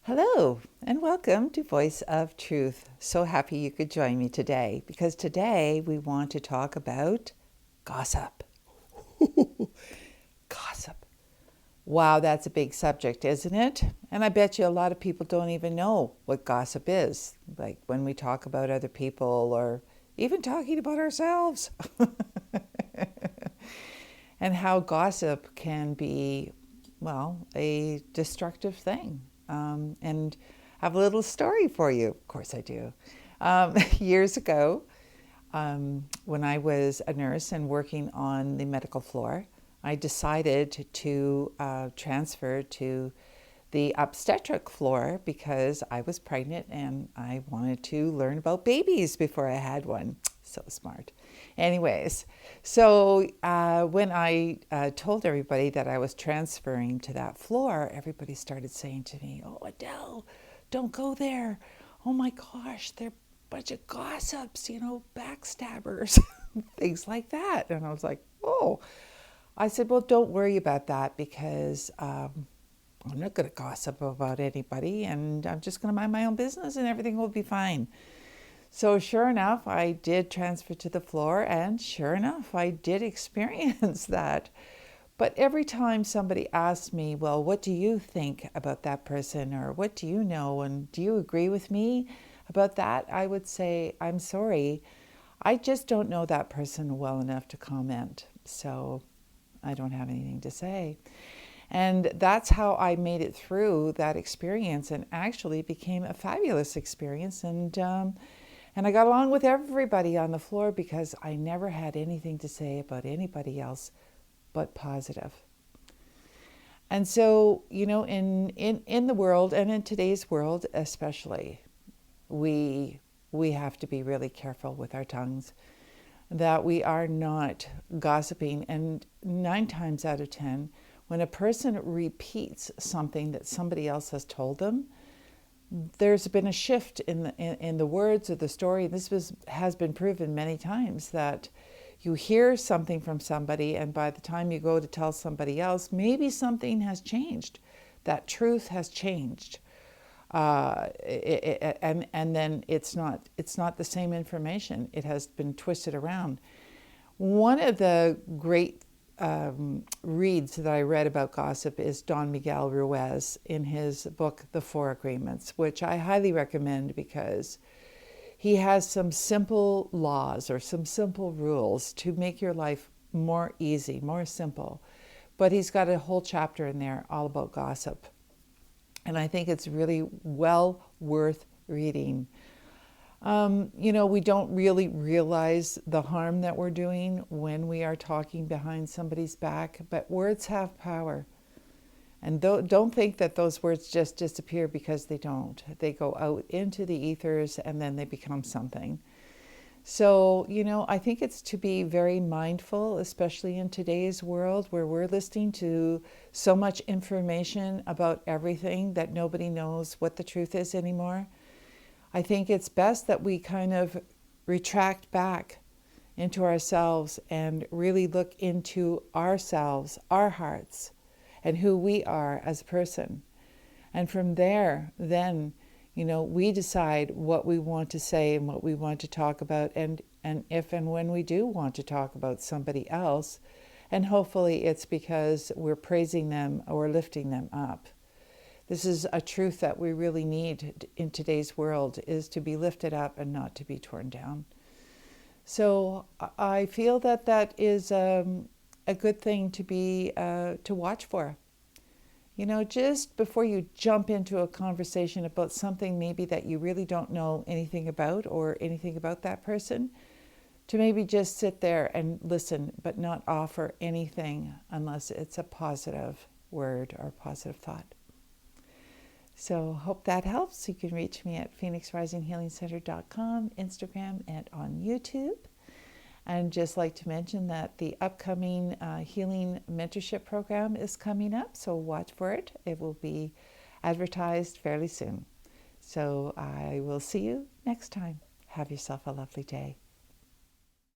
Hello, and welcome to Voice of Truth. So happy you could join me today because today we want to talk about gossip. Gossip. Wow, that's a big subject, isn't it? And I bet you a lot of people don't even know what gossip is, like when we talk about other people or even talking about ourselves. And how gossip can be, well, a destructive thing. And I have a little story for you. Of course I do. Years ago, when I was a nurse and working on the medical floor, I decided to transfer to the obstetric floor because I was pregnant and I wanted to learn about babies before I had one. So smart. Anyways, so when I told everybody that I was transferring to that floor, everybody started saying to me, "Oh, Adele, don't go there. Oh my gosh, they're a bunch of gossips, backstabbers," things like that. And I was like, "Oh." I said, "Well, don't worry about that because I'm not going to gossip about anybody, and I'm just going to mind my own business and everything will be fine." So sure enough, I did transfer to the floor, and sure enough, I did experience that. But every time somebody asked me, "Well, what do you think about that person?" or "What do you know? And do you agree with me about that?" I would say, "I'm sorry, I just don't know that person well enough to comment. So I don't have anything to say." And that's how I made it through that experience and actually became a fabulous experience. And I got along with everybody on the floor because I never had anything to say about anybody else but positive. And so, in the world and in today's world especially, we have to be really careful with our tongues, that we are not gossiping. And 9 times out of 10, when a person repeats something that somebody else has told them, there's been a shift in the words of the story. Has been proven many times that you hear something from somebody, and by the time you go to tell somebody else, maybe something has changed. That truth has changed, and then it's not the same information. It has been twisted around. One of the great reads that I read about gossip is Don Miguel Ruiz in his book, The Four Agreements, which I highly recommend because he has some simple laws or some simple rules to make your life more easy, more simple. But he's got a whole chapter in there all about gossip. And I think it's really well worth reading. We don't really realize the harm that we're doing when we are talking behind somebody's back, but words have power. And don't think that those words just disappear, because they don't. They go out into the ethers and then they become something. So, I think it's to be very mindful, especially in today's world where we're listening to so much information about everything that nobody knows what the truth is anymore. I think it's best that we kind of retract back into ourselves and really look into ourselves, our hearts, and who we are as a person. And from there, then, we decide what we want to say and what we want to talk about, and if and when we do want to talk about somebody else, and hopefully it's because we're praising them or lifting them up. This is a truth that we really need in today's world, is to be lifted up and not to be torn down. So I feel that is a good thing to watch for. Just before you jump into a conversation about something maybe that you really don't know anything about or anything about that person, to maybe just sit there and listen, but not offer anything unless it's a positive word or positive thought. So hope that helps. You can reach me at phoenixrisinghealingcenter.com, Instagram, and on YouTube. And just like to mention that the upcoming healing mentorship program is coming up, so watch for it. It will be advertised fairly soon. So I will see you next time. Have yourself a lovely day.